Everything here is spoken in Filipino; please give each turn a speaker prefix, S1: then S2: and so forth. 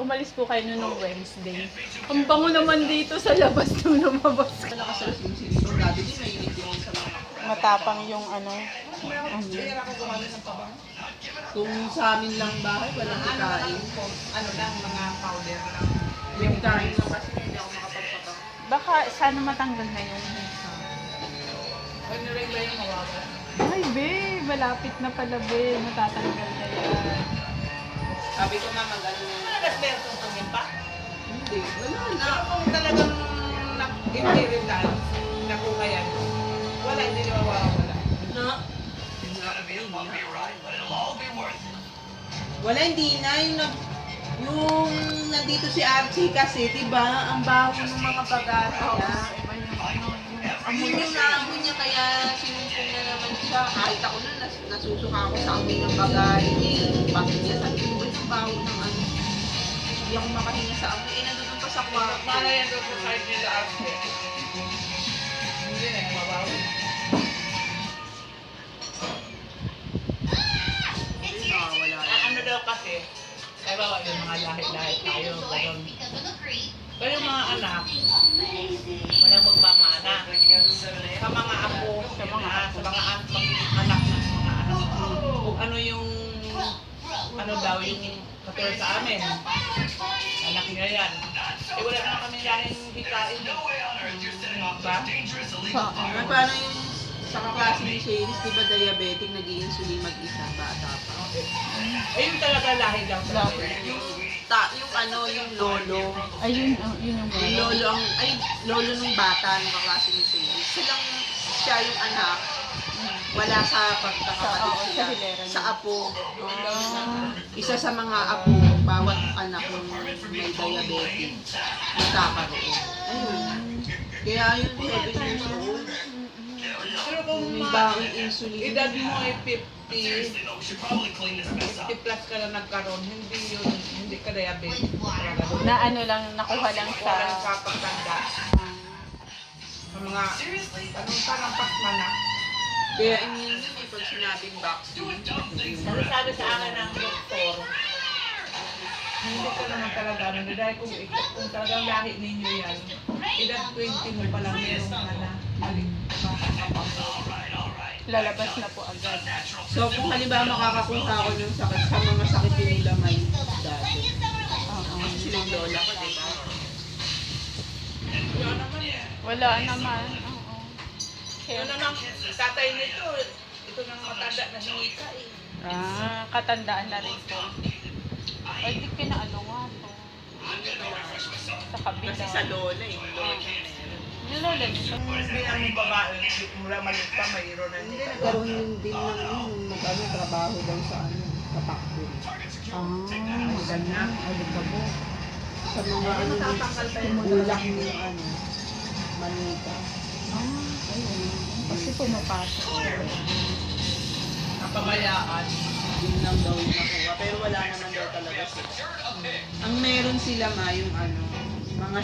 S1: umalis po kayo nung Wednesday. Ang bango naman dito sa labas nung lumabas ka.
S2: Nakasalas yung sinipong dati din, mainit yung sa mga.
S1: Matapang yung ano.
S2: Kaya ako gumamit ng pabang. Kung sa amin lang bahay, walang ikain. Ano lang, mga powder lang. Yung kain lang kasi hindi ako makapagpabang.
S1: Baka sana matanggal na yung hisa.
S2: Pag niregla yung mawawala.
S1: Ay, babe, malapit na pala, babe. Matatanggal na yan.
S2: Sabi ko na mag-ano. Nag-asperto kung pa? Hindi. Wala na. Kung talagang hindi rin lang, nakuha yan. Wala, hindi na mawawala. No? Wala, hindi na. Yung nandito si Archie kasi, diba, ang baho ng mga bagay niya.
S1: Iba yung ano,
S2: Amoy yung naamoy niya, kaya sinumpong na naman siya. Kahit ako nun, nasusuka ako sa amoy ng bagay. Bakit niya sabi ko, yung baho ng ano. Hindi ako makahinga sa amoy. Nandun pa sa kwarto. Para yan doon sa side niya sa Archie. Hindi na yung mabaho. Ano daw kasi, kaya ba yung mga lahi-lahi tayo, gano'n. Pero yung mga anak, walang magmamana. Sa mga apo, sa mga anak ng mga anak. Kung ano yung, ano daw yung katulad sa amin. Anak niya yan. Eh wala naman kami lahing hikain. Ba? Paano yung sa kaklase ni Shaylis, di ba diabetic, nag-i-insulin mag-isa, bata pa? Ayun talaga lahi lang talaga. Yung ano, yung lolo.
S1: ayun, yun yung
S2: Yung lolo, lolo nung bata, nung kaklase ni Shaylis. Siya yung anak. Wala sa pagkakapatid
S1: sa
S2: sila.
S1: hilera niya.
S2: Sa apo. Isa sa mga apo, bawat anak yung may diabetic. Nagkakaroon. Ayun. Kaya yun, 7 years old. Pero kung may bagong insulin, edad mo ay 50 plus ka na nagkaroon, hindi ka diabetic.
S1: Na ano lang, nakuha lang sa...
S2: Walang kapagtanda. Sa mga, anong parang pasma na. Kaya yun yung pag sinabing vaccine. Ano sabi sa akin ng doktor, hindi ka naman talaga, dahil kung talagang lahi ninyo yan, edad 20 mo pa lang meron ka na.
S1: Lalabas na po agad.
S2: So kung halimbawa makakapunta ako ng sakit sa mga sakit yung nila may dati. Kasi silang lola ko, diba? Wala naman eh.
S1: Wala naman. Oo.
S2: Yun naman, tatay nito, ito nang matanda na sinika eh.
S1: Katandaan na rin po. Ay, di pinaano nga to. Sa kabila.
S2: Kasi sa lola eh, lola na yun.
S1: Nilola niya.
S2: Hindi namin babae, mula maliit pa, mayroon na hindi. Nagkaroon din ng mag-ano, trabaho daw sa ano, kapakbo.
S1: Ganyan. Ano ka po?
S2: Sa mga ano, ulak yung ano, manika.
S1: Ayun. Kasi pumapasok.
S2: Napabayaan. Yun lang daw yung nakuha. Pero wala naman daw talaga sila. Ang meron sila yung ano, mga